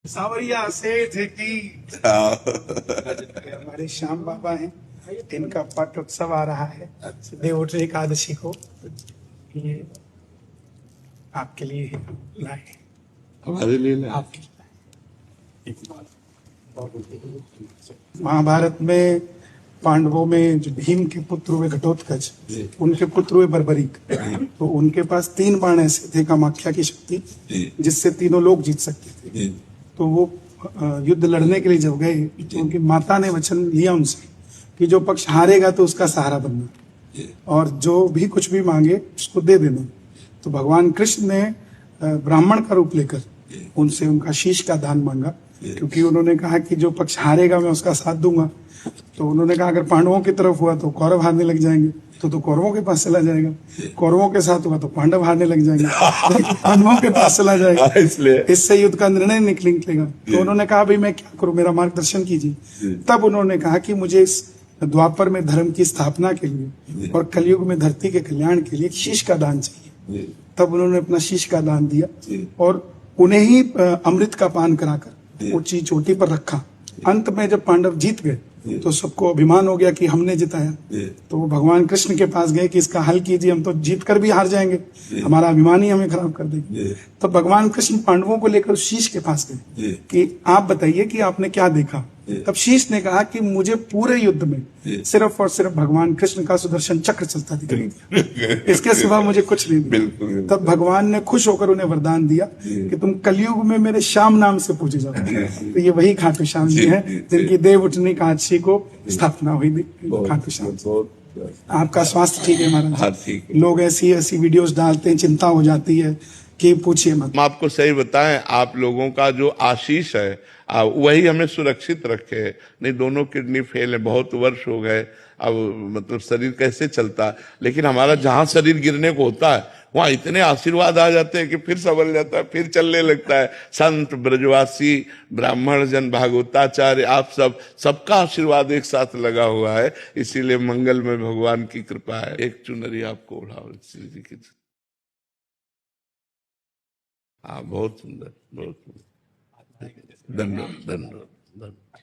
सावरिया सेठ की हाँ। हमारे श्याम बाबा हैं, इनका पट उत्सव आ रहा है देवोत्तरी एकादशी को। ये आपके लिए लाए, हमारे लिए ना आपके लिए। महाभारत में पांडवों में जो भीम के पुत्र हुए घटोत्कच, उनके पुत्र हुए बर्बरीक, तो उनके पास 3 बाण ऐसे थे कामाख्या की शक्ति, जिससे तीनों लोग जीत सकते थे। तो वो युद्ध लड़ने के लिए जब गए तो उनकी माता ने वचन लिया उनसे कि जो पक्ष हारेगा तो उसका सहारा बनना और जो भी कुछ भी मांगे उसको दे देना। तो भगवान कृष्ण ने ब्राह्मण का रूप लेकर उनसे उनका शीश का दान मांगा, क्योंकि उन्होंने कहा कि जो पक्ष हारेगा मैं उसका साथ दूंगा। तो उन्होंने कहा अगर पांडवों की तरफ हुआ तो कौरव हारने लग जाएंगे, तो कौरवों के पास चला जाएगा, कौरवों के साथ हुआ तो पांडव हारने लग जाएंगे, पांडवों के पास चला जाएगा, इसलिए इससे युद्ध का निर्णय निकलेगा। तो उन्होंने कहा भाई मैं क्या करूं, मेरा मार्गदर्शन कीजिए। तब उन्होंने कहा कि मुझे इस द्वापर में धर्म की स्थापना के लिए और कलयुग में धरती के कल्याण के लिए शीश का दान चाहिए। तब उन्होंने अपना शीश का दान दिया और उन्हें ही अमृत का पान कराकर ऊंची चोटी पर रखा। अंत में जब पांडव जीत गए तो सबको अभिमान हो गया कि हमने जिताया। तो वो भगवान कृष्ण के पास गए कि इसका हल कीजिए, हम तो जीत कर भी हार जाएंगे, हमारा अभिमान ही हमें खराब कर देंगे। तो भगवान कृष्ण पांडवों को लेकर शीश के पास गए कि आप बताइए कि आपने क्या देखा। तब शीश ने कहा कि मुझे पूरे युद्ध में सिर्फ और सिर्फ भगवान कृष्ण का सुदर्शन चक्र चलता दिखाई दिया, इसके सिवा मुझे कुछ नहीं दिया। तब भगवान ने खुश होकर उन्हें वरदान दिया कि तुम कलयुग में मेरे श्याम नाम से पूजे जाओ। तो ये वही खाटू श्याम जी हैं जिनकी देवउठनी एकादशी को स्थापना हुई थी। खाटू श्याम, आपका स्वास्थ्य ठीक है महाराज? लोग ऐसी ऐसी वीडियोस डालते हैं, चिंता हो जाती है कि पूछिए मत। हम आपको सही बताएं, आप लोगों का जो आशीष है वही हमें सुरक्षित रखे। नहीं, दोनों किडनी फेल है, बहुत वर्ष हो गए, अब मतलब शरीर कैसे चलता। लेकिन हमारा जहां शरीर गिरने को होता है वहां इतने आशीर्वाद आ जाते हैं कि फिर संभल जाता है, फिर चलने लगता है। संत, ब्रजवासी, ब्राह्मण जन, भागवताचार्य, आप सबका आशीर्वाद एक साथ लगा हुआ है। इसीलिए मंगल में भगवान की कृपा है। एक चुनरी आपको उड़ाओ श्री जी की। हाँ, बहुत सुंदर, बहुत सुंदर। धन्यवाद, धन्यवाद, धन्यवाद।